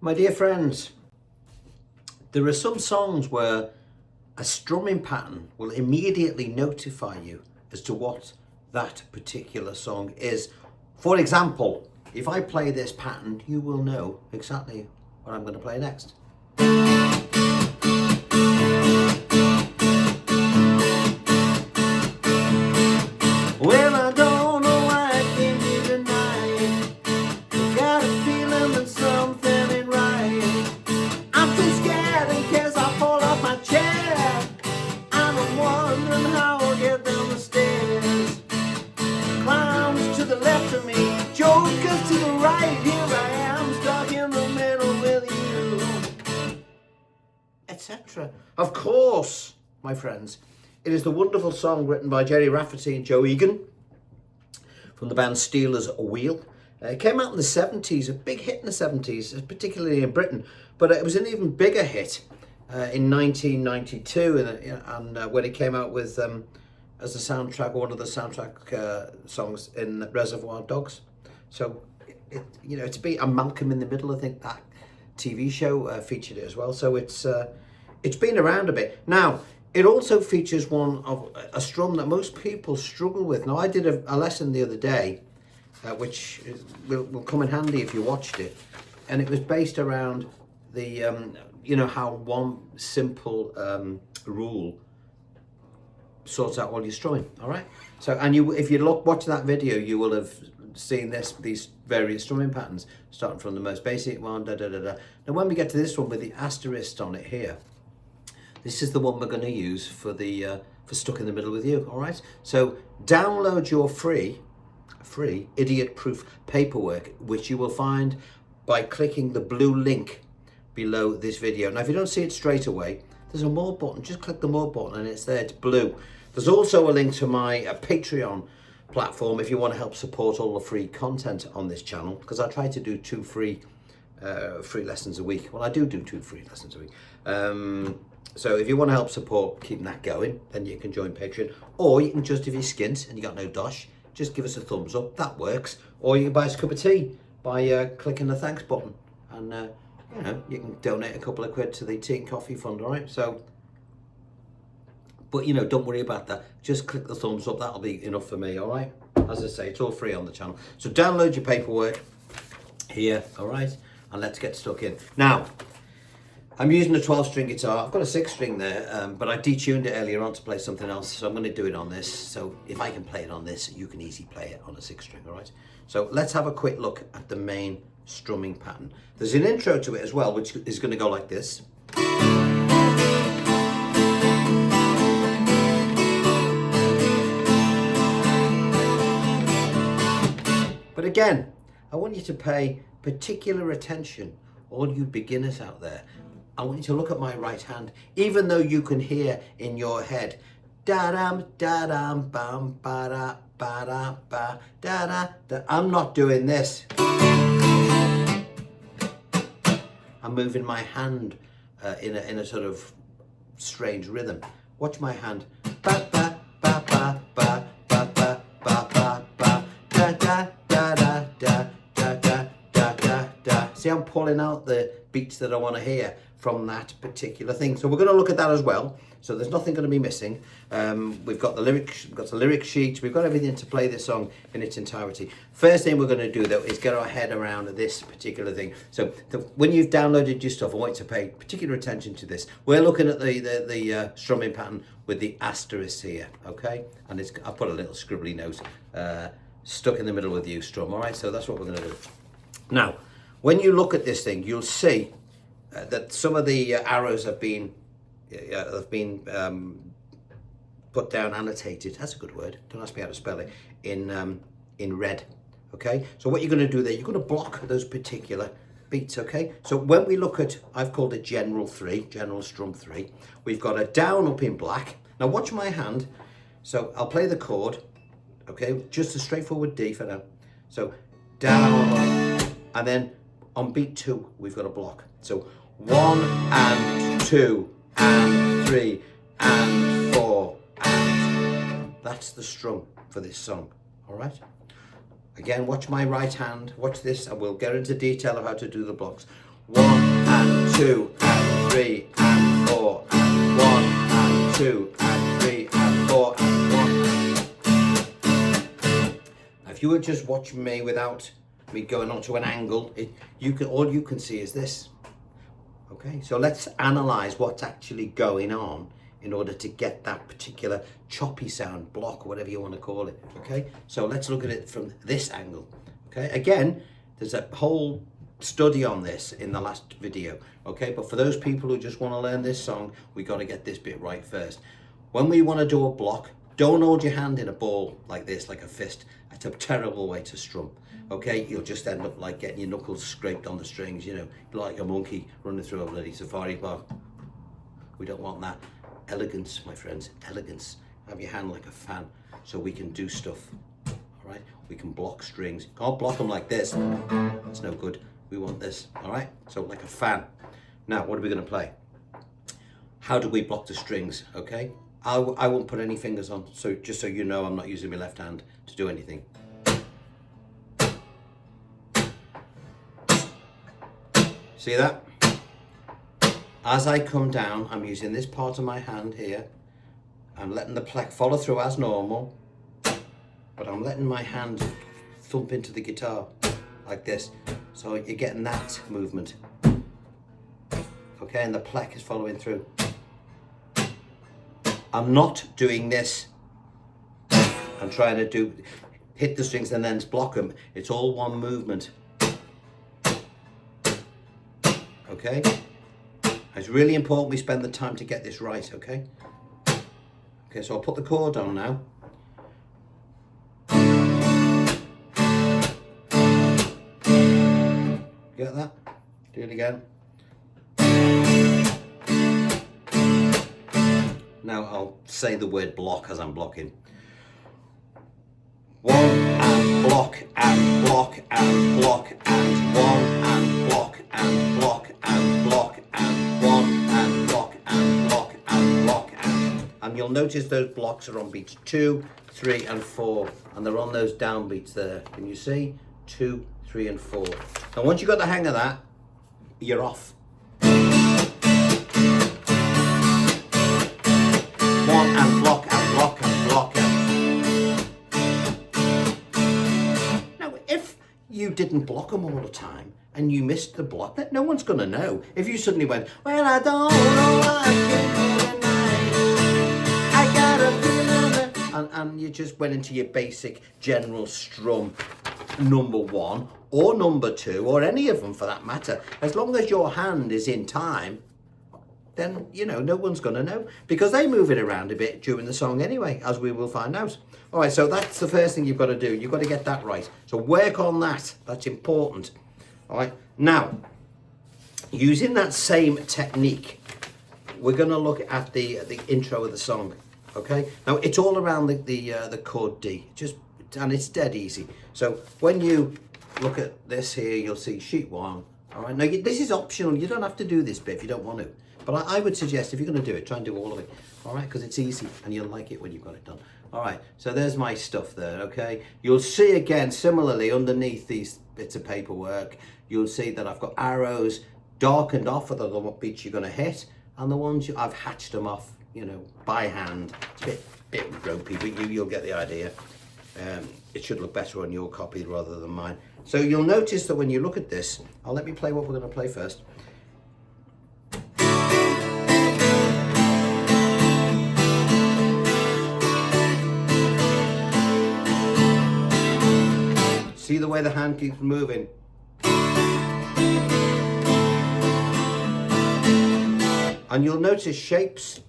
My dear friends, there are some songs where a strumming pattern will immediately notify you as to what that particular song is. For example, if I play this pattern, you will know exactly what I'm going to play next. Well, I don't know why I came here tonight. I got a feeling that something ain't right. I'm too scared in case I fall off my chair. I'm wondering how I'll get down the stairs. Clowns to the left of me, jokers to the right. Here I am, stuck in the middle with you, etc. Of course, my friends, it is the wonderful song written by Gerry Rafferty and Joe Egan from the band Stealers Wheel. It came out in the 70s, a big hit in the 70s, particularly in Britain, but it was an even bigger hit in 1992, and when it came out with as a soundtrack, one of the soundtrack songs in Reservoir Dogs. So, it's a bit, and Malcolm in the Middle, I think that TV show featured it as well. So it's been around a bit. Now, it also features one of a strum that most people struggle with. Now, I did a lesson the other day, which will come in handy if you watched it, and it was based around the how one simple rule sorts out all your strumming. All right. So, and if you watch that video, you will have seen these various strumming patterns, starting from the most basic one. Da da da da. Now, when we get to this one with the asterisk on it here, this is the one we're going to use for Stuck in the Middle with You. All right. So download your free idiot-proof paperwork, which you will find by clicking the blue link below this video. Now, if you don't see it straight away, there's a more button. Just click the more button, and it's there. It's blue. There's also a link to my Patreon platform if you want to help support all the free content on this channel, because I try to do two free lessons a week. Well, I do 2 free lessons a week. So if you want to help support keeping that going, then you can join Patreon, or you can just, if you're skint and you got no dosh, just give us a thumbs up. That works. Or you can buy us a cup of tea by clicking the thanks button, and you can donate a couple of quid to the tea and coffee fund. All right. So, but don't worry about that. Just click the thumbs up. That'll be enough for me. All right. As I say, it's all free on the channel. So download your paperwork here. All right. And let's get stuck in now. I'm using a 12-string guitar. I've got a 6-string there, but I detuned it earlier on to play something else, so I'm going to do it on this. So if I can play it on this, you can easily play it on a 6-string, all right? So let's have a quick look at the main strumming pattern. There's an intro to it as well, which is going to go like this. But again, I want you to pay particular attention, all you beginners out there. I want you to look at my right hand, even though you can hear in your head, da-dam, da-dam, bam, ba-da, ba-da, ba, da-da, da. I'm not doing this. I'm moving my hand in a sort of strange rhythm. Watch my hand. Ba, ba, ba, ba, ba, ba, ba, ba, ba, ba, da, da, da, da, da, da, da, da, da, da. See, I'm pulling out the beats that I want to hear from that particular thing. So we're going to look at that as well. So there's nothing going to be missing. We've got the lyric sheet. We've got everything to play this song in its entirety. First thing we're going to do though is get our head around this particular thing. So when you've downloaded your stuff, I want you to pay particular attention to this. We're looking at the strumming pattern with the asterisk here, okay? And I put a little scribbly note, Stuck in the Middle with You strum. All right, so that's what we're going to do. Now, when you look at this thing, you'll see that some of the arrows have been put down, annotated. That's a good word. Don't ask me how to spell it. In red. Okay. So what you're going to do there, you're going to block those particular beats. Okay. So when we look at, I've called it general strum 3. We've got a down up in black. Now watch my hand. So I'll play the chord. Okay. Just a straightforward D for now. So down, and then on beat 2 we've got a block. So 1 and 2 and 3 and 4 and that's the strum for this song. All right. Again, watch my right hand. Watch this, and we'll get into detail of how to do the blocks. 1 and 2 and 3 and 4 and 1 and 2 and 3 and 4 and 1. Now, if you were just watching me without me going on to an angle, all you can see is this. Okay, so let's analyze what's actually going on in order to get that particular choppy sound, block, whatever you want to call it. Okay, so let's look at it from this angle. Okay, again, there's a whole study on this in the last video. Okay, but for those people who just want to learn this song, we got to get this bit right first. When we want to do a block, don't hold your hand in a ball like this, like a fist. That's a terrible way to strum. Okay, you'll just end up like getting your knuckles scraped on the strings, you know, like a monkey running through a bloody safari park. We don't want that. Elegance, my friends, elegance. Have your hand like a fan so we can do stuff. All right, we can block strings. Can't block them like this. That's no good. We want this. All right, so like a fan. Now, what are we going to play? How do we block the strings? Okay, I won't put any fingers on. So just so you know, I'm not using my left hand to do anything. See that? As I come down, I'm using this part of my hand here. I'm letting the pluck follow through as normal, but I'm letting my hand thump into the guitar like this. So you're getting that movement. Okay, and the pluck is following through. I'm not doing this. I'm trying to hit the strings and then block them. It's all one movement. Okay? It's really important we spend the time to get this right, okay? Okay, so I'll put the chord on now. Get that? Do it again. Now I'll say the word block as I'm blocking. 1 and block and block and block and 1 and block and block and block and 1 and block and block and block and you'll notice those blocks are on beats 2, 3 and 4 and they're on those downbeats there. Can you see? 2, 3 and 4. And once you've got the hang of that, you're off. 1 and block and block and block and you didn't block them all the time and you missed the block, that no one's going to know. If you suddenly went, well, I don't know what I got a feeling, and you just went into your basic general strum number 1 or number 2 or any of them for that matter, as long as your hand is in time, then, you know, no one's going to know because they move it around a bit during the song anyway, as we will find out. All right, so that's the first thing you've got to do. You've got to get that right. So work on that. That's important. All right. Now, using that same technique, we're going to look at the intro of the song. Okay. Now, it's all around the chord D. And it's dead easy. So when you look at this here, you'll see sheet 1. All right. Now, this is optional. You don't have to do this bit if you don't want to. But I would suggest if you're going to do it, try and do all of it. All right, because it's easy and you'll like it when you've got it done. All right, so there's my stuff there, okay? You'll see again, similarly, underneath these bits of paperwork, you'll see that I've got arrows darkened off for the beats you're going to hit, and the ones I've hatched them off, you know, by hand. It's a bit ropey, but you'll get the idea. It should look better on your copy rather than mine. So you'll notice that when you look at this, let me play what we're going to play first. See the way the hand keeps moving. And you'll notice shapes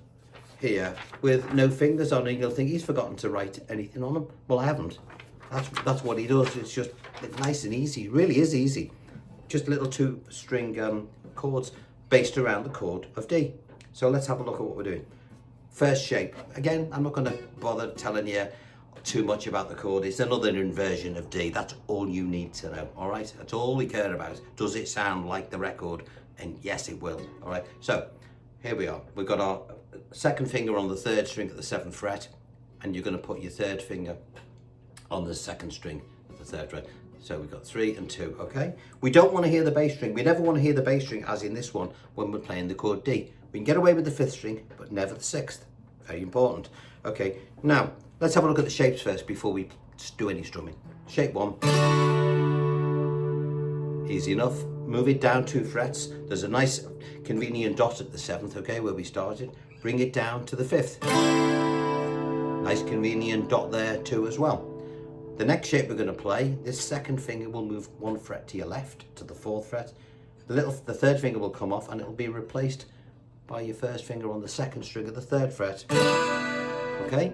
here with no fingers on it. You'll think he's forgotten to write anything on them. Well, I haven't. That's what he does. It's just nice and easy. It really is easy. Just little 2-string chords based around the chord of D. So let's have a look at what we're doing. First shape. Again, I'm not going to bother telling you too much about the chord. It's another inversion of D. That's all you need to know. All right, that's all we care about. Does it sound like the record? And yes, it will. All right, so here we are. We've got our second finger on the 3rd string at the 7th fret, and you're going to put your 3rd finger on the 2nd string at the 3rd fret. So we've got 3 and 2, okay? We don't want to hear the bass string. We never want to hear the bass string, as in this one, when we're playing the chord D. We can get away with the 5th string, but never the 6th. Very important. Okay, now, let's have a look at the shapes first before we do any strumming. Shape 1. Easy enough. Move it down 2 frets. There's a nice convenient dot at the 7th, okay, where we started. Bring it down to the 5th. Nice convenient dot there too as well. The next shape we're going to play, this 2nd finger will move 1 fret to your left, to the 4th fret. The 3rd finger will come off and it will be replaced by your 1st finger on the 2nd string of the 3rd fret. Okay?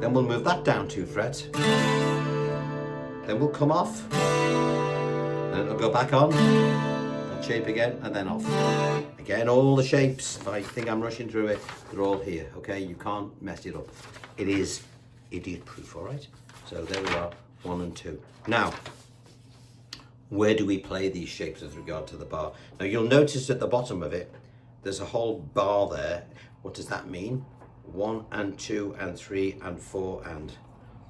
Then we'll move that down 2 frets. Then we'll come off. Then it'll go back on. That shape again and then off. Again, all the shapes, if I think I'm rushing through it, they're all here, okay? You can't mess it up. It is idiot proof, all right? So there we are, 1 and 2. Now, where do we play these shapes with regard to the bar? Now you'll notice at the bottom of it, there's a whole bar there. What does that mean? 1 and 2 and 3 and 4 and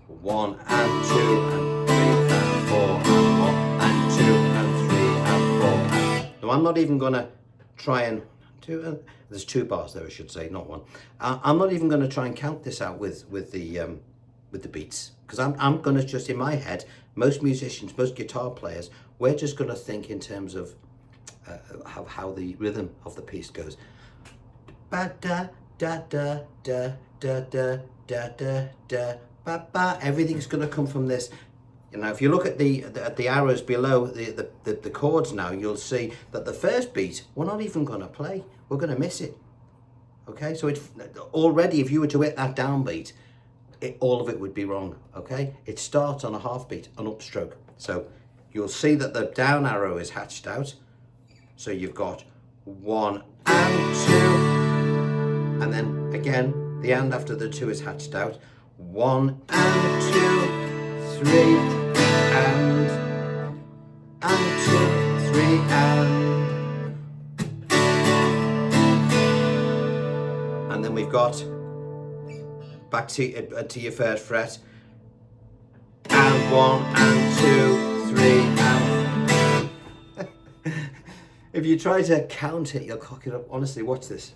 1 and 2 and 3 and 4 and 1 and 2 and 3 and 4 and... Now I'm not even gonna try and there's 2 bars there, I should say, not 1. I'm not even going to try and count this out with the beats, because I'm going to just, in my head, most musicians, most guitar players, we're just going to think in terms of how the rhythm of the piece goes. Ba da da da da da da da da da ba ba. Everything's going to come from this. You know, if you look at the arrows below the chords now, you'll see that the first beat, we're not even going to play. We're going to miss it. Okay, so it's already, if you were to hit that downbeat, all of it would be wrong. Okay, it starts on a half beat, an upstroke. So you'll see that the down arrow is hatched out. So you've got 1 and 2, and then again, the and after the 2 is hatched out. 1 and 2, 3. And 2, 3 and then we've got back to your 1st fret and 1 and 2, 3 and if you try to count it, you'll cock it up. Honestly, watch this.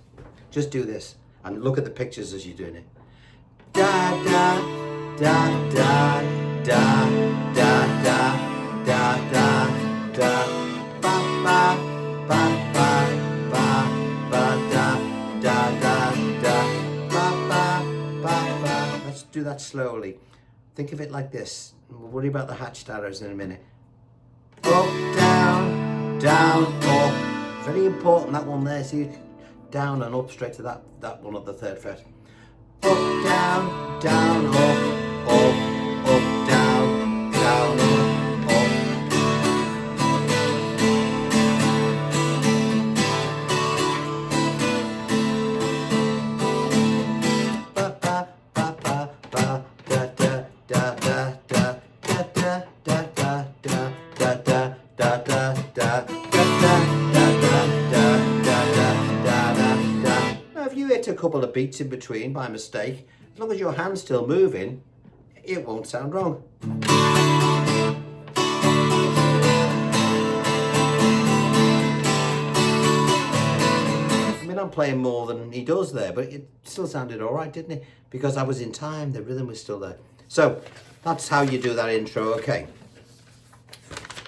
Just do this and look at the pictures as you're doing it. Da da da da da da da da da da ba ba ba ba ba ba da da da da ba ba ba ba. Let's do that slowly. Think of it like this. We'll worry about the hatched arrows in a minute. Up, down, down, up. Very important, that one there. See, down and up straight to that one at the 3rd fret. Up, down, down, up, up, up, down, down, up, up. Ba ba ba ba ba da da da da da da da da da da da da da da da. If you hit a couple of beats in between by mistake, as long as your hand's still moving, it won't sound wrong. I mean, I'm playing more than he does there, but it still sounded all right, didn't it? Because I was in time, the rhythm was still there. So that's how you do that intro, okay?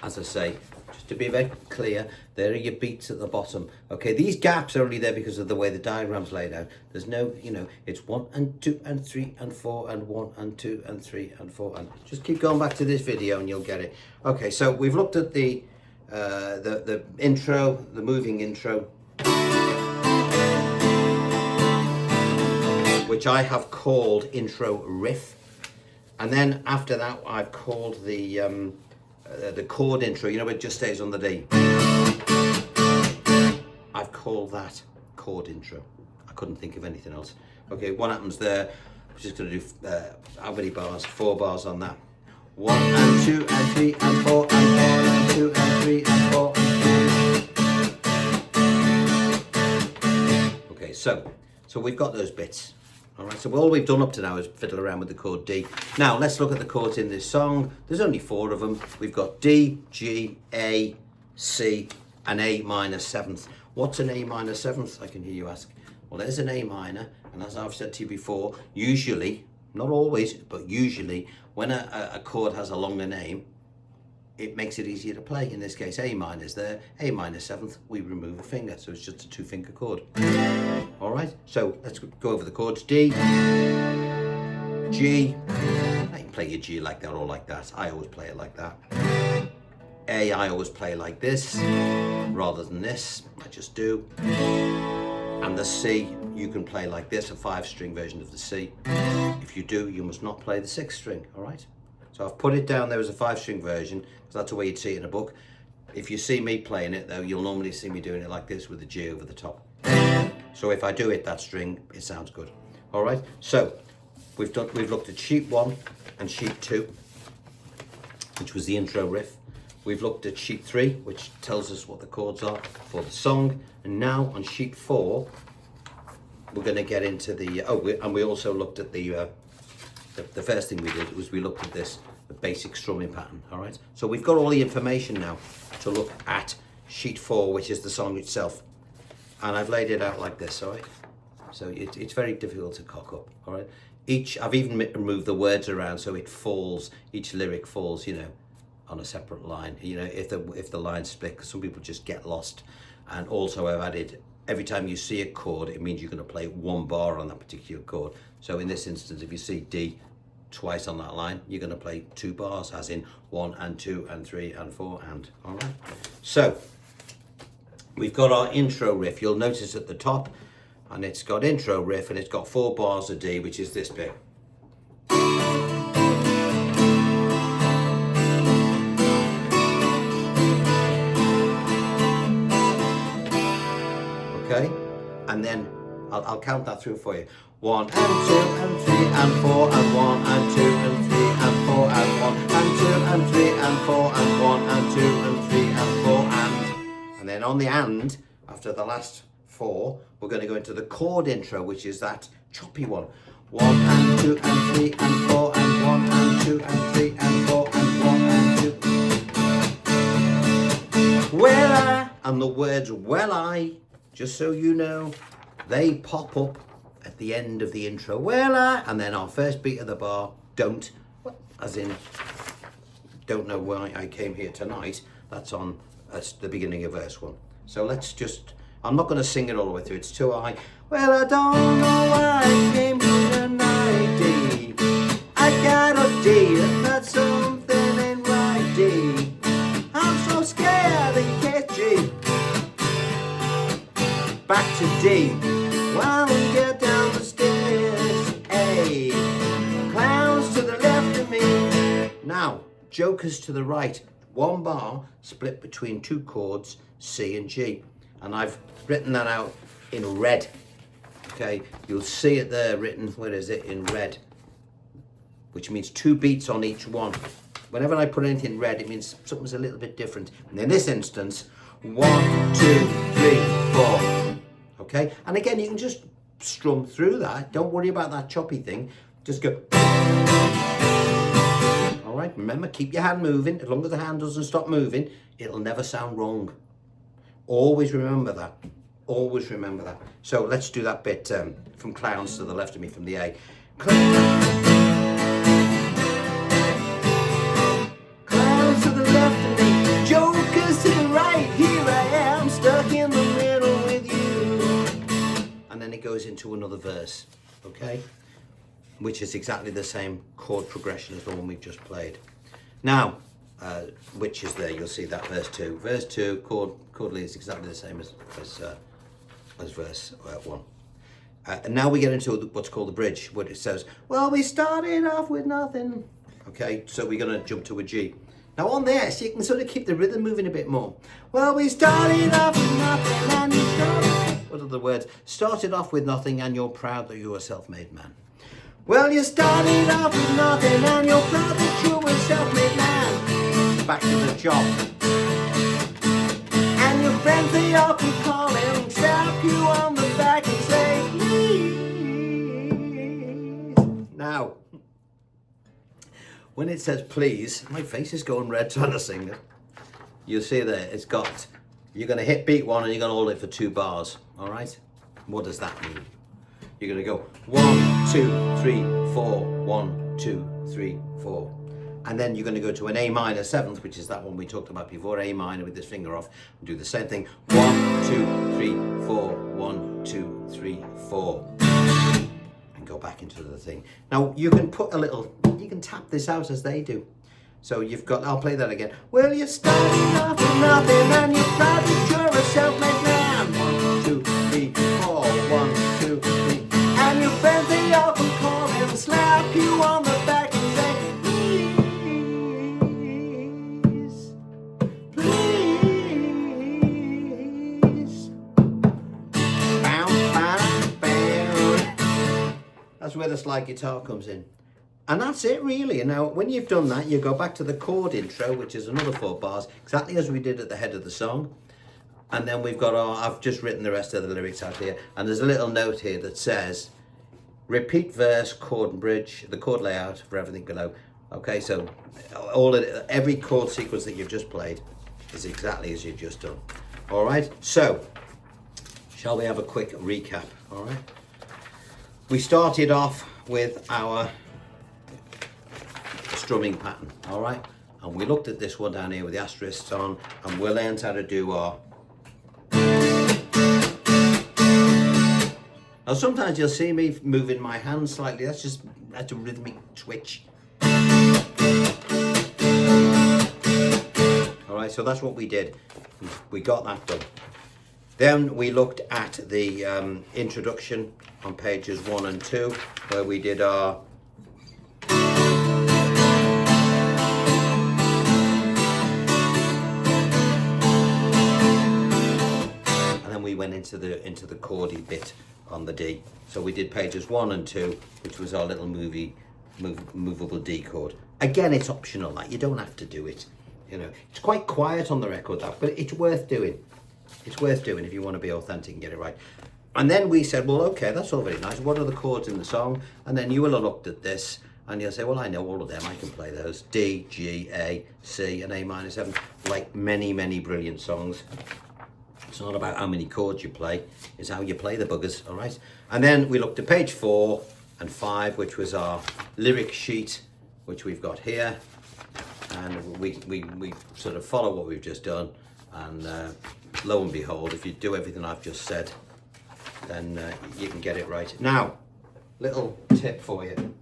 As I say, just to be very clear, there are your beats at the bottom. Okay, these gaps are only there because of the way the diagram's laid out. There's no, you know, it's 1 and 2 and 3 and 4 and 1 and 2 and 3 and 4 and just keep going back to this video and you'll get it. Okay, so we've looked at the intro, the moving intro, which I have called intro riff, and then after that I've called the chord intro, you know, it just stays on the D. I've called that chord intro. I couldn't think of anything else. Okay, what happens there? I'm just going to do how many bars? 4 bars on that. 1 and 2 and 3 and 4 and 2 and 3 and 4 and 2. Okay, so we've got those bits. All right, so all we've done up to now is fiddle around with the chord D. Now let's look at the chords in this song. There's only 4 of them. We've got D, G, A, C, and A minor 7th. What's an A minor 7th? I can hear you ask. Well, there's an A minor, and as I've said to you before, usually, not always, but usually, when a chord has a longer name, it makes it easier to play. In this case, A minor is there, A minor 7th, we remove a finger, so it's just a 2-finger chord. All right, so let's go over the chords. D, G, now you can play your G like that or like that. I always play it like that. A, I always play like this, rather than this, I just do. And the C, you can play like this, a 5-string version of the C. If you do, you must not play the 6th string, all right? So I've put it down there as a 5-string version, because that's the way you'd see it in a book. If you see me playing it though, you'll normally see me doing it like this with the G over the top. So if I do hit that string, it sounds good. All right, so we've looked at sheet 1 and sheet 2, which was the intro riff. We've looked at sheet 3, which tells us what the chords are for the song. And now on sheet 4, we're going to get into the, and we also looked at the first thing we did was we looked at the basic strumming pattern, all right? So we've got all the information now to look at sheet 4, which is the song itself. And I've laid it out like this, all right? So it's very difficult to cock up, all right? I've even moved the words around so it falls, each lyric falls, you know, on a separate line, you know, if the line's split, because some people just get lost. And also I've added, every time you see a chord, it means you're going to play 1 bar on that particular chord. So in this instance, if you see D twice on that line, you're going to play 2 bars, as in 1 and 2 and 3 and 4 and, all right? So we've got our intro riff. You'll notice at the top, and it's got intro riff, and it's got 4 bars of D, which is this bit. Okay, and then I'll count that through for you. 1 and 2 and 3 and 4 and 1 and 2 and 3 and 4 and 1 and 2 and 3 and 4 and 1 and 2 and 3 and 4 and then on the and, after the last 4, we're going to go into the chord intro, which is that choppy one. 1 and 2 and 3 and 4 and 1 and 2 and 3 and 4 and 1 and 2. Well, and the words well I, just so you know, they pop up at the end of the intro. Well, and then our first beat of the bar, don't, as in, don't know why I came here tonight. That's on the beginning of verse 1. So let's just, I'm not going to sing it all the way through, it's too high. Well, I don't know why I came here tonight, D. I got a D, that's something ain't right, D. I'm so scared in case G. Back to D. While we get down the stairs, A. Clowns to the left of me. Now, jokers to the right. 1 bar split between 2 chords, C and G. And I've written that out in red. Okay, you'll see it there written, where is it, in red, which means 2 beats on each one. Whenever I put anything red, it means something's a little bit different. And in this instance, 1, 2, 3, 4. Okay, and again, you can just strum through that. Don't worry about that choppy thing. Just go. All right, remember, keep your hand moving. As long as the hand doesn't stop moving, it'll never sound wrong. Always remember that. Always remember that. So let's do that bit from clowns to the left of me from the A. Clowns to the left of me, jokers to the right. Here I am, stuck in the middle with you. And then it goes into another verse, okay? Which is exactly the same chord progression as the one we've just played. Now, which is there, you'll see that verse 2. Verse 2, chordally is exactly the same as verse 1. And now we get into what's called the bridge, where it says, well, we started off with nothing. Okay, so we're going to jump to a G. Now on there, so you can sort of keep the rhythm moving a bit more. Well, we started off with nothing and you started... What are the words? Started off with nothing and you're proud that you're a self-made man. Well, you started off with nothing and you're proud that you're a self-made man. Back to the job. And your friends, they all keep calling, slap you on the back and say, when it says please, my face is going red trying to sing it. You'll see there, it's got, you're going to hit beat 1 and you're going to hold it for 2 bars, all right? What does that mean? You're going to go 1, 2, 3, 4, 1, 2, 3, 4. And then you're going to go to an A minor 7th, which is that one we talked about before, A minor with this finger off, and do the same thing. 1, 2, 3, 4, 1, 2, 3, 4. And go back into the thing. Now you can put a little, you can tap this out as they do. So you've got, I'll play that again. Well, you're starting off with nothing and you're proud that you're a self-made man. 1, 2, 3, 4, 1, 2, 3. And your friends, they all can call and slap you on the back and say, please, please. Bow, bow, bow. That's where the slide guitar comes in. And that's it really. And now when you've done that, you go back to the chord intro, which is another 4 bars, exactly as we did at the head of the song. And then we've got our, I've just written the rest of the lyrics out here. And there's a little note here that says, repeat verse, chord and bridge, the chord layout for everything below. Okay, so every chord sequence that you've just played is exactly as you've just done. All right, so shall we have a quick recap? All right. We started off with our strumming pattern, all right, and we looked at this one down here with the asterisks on, and we learned how to do our. Now sometimes you'll see me moving my hands slightly, that's a rhythmic twitch. All right, so that's what we did. We got that done. Then we looked at the introduction on pages 1 and 2, where we did our we went into the chordy bit on the D. So we did pages 1 and 2, which was our little movable D chord. Again, it's optional, like you don't have to do it. You know, it's quite quiet on the record, that, but it's worth doing. It's worth doing if you want to be authentic and get it right. And then we said, well, okay, that's all very nice. What are the chords in the song? And then you will have looked at this and you'll say, well, I know all of them. I can play those. D, G, A, C, and A minor 7, like many, many brilliant songs. It's not about how many chords you play, it's how you play the buggers, all right? And then we looked at page 4 and 5, which was our lyric sheet, which we've got here. And we sort of follow what we've just done. And lo and behold, if you do everything I've just said, then you can get it right. Now, little tip for you.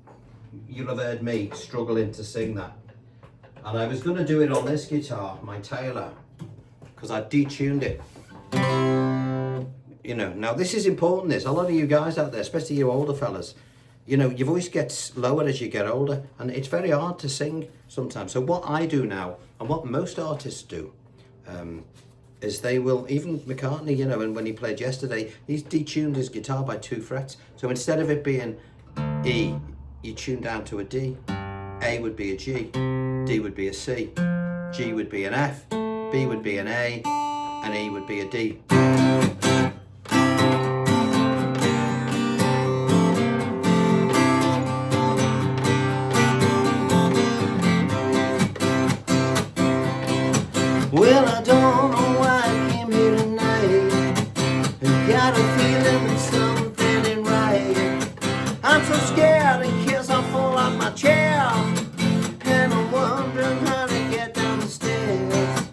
You'll have heard me struggling to sing that. And I was going to do it on this guitar, my Taylor, because I detuned it. You know, now this is important, this. A lot of you guys out there, especially you older fellas, you know, your voice gets lower as you get older, and it's very hard to sing sometimes. So what I do now, and what most artists do, is they will, even McCartney, you know, and when he played yesterday, he's detuned his guitar by 2 frets. So instead of it being E, you tune down to a D. A would be a G, D would be a C, G would be an F, B would be an A, and E would be a D. Well, I don't know why I came here tonight. I got a feeling that something ain't right. I'm so scared in case I fall off my chair, and I'm wondering how to get down the stairs.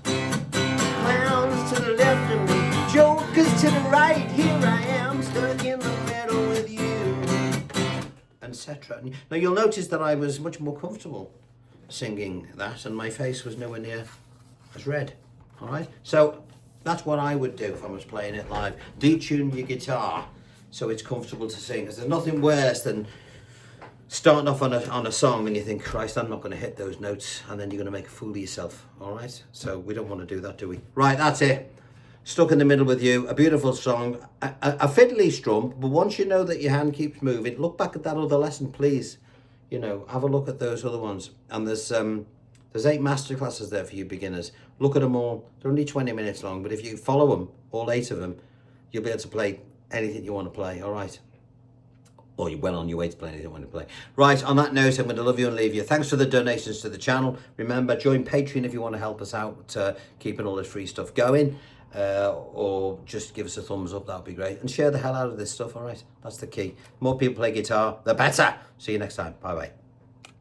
Clowns to the left of me, jokers to the right. Here I am, stuck in the middle with you, etc. Now you'll notice that I was much more comfortable singing that, and my face was nowhere near as red. All right, so that's what I would do if I was playing it live. Detune your guitar so it's comfortable to sing. Because there's nothing worse than starting off on a song and you think, Christ, I'm not going to hit those notes, and then you're going to make a fool of yourself. All right, so we don't want to do that, do we? Right, that's it. Stuck in the Middle with You, a beautiful song, a fiddly strum, but once you know that your hand keeps moving, look back at that other lesson, please. You know, have a look at those other ones. And there's 8 masterclasses there for you beginners. Look at them all. They're only 20 minutes long, but if you follow them, all 8 of them, you'll be able to play anything you want to play, all right? or you're well on your way to playing, you don't want to play. Right, on that note, I'm going to love you and leave you. Thanks for the donations to the channel. Remember, join Patreon if you want to help us out, keeping all this free stuff going. Or just give us a thumbs up, that'd be great. And share the hell out of this stuff, all right? That's the key. The more people play guitar, the better. See you next time. Bye-bye.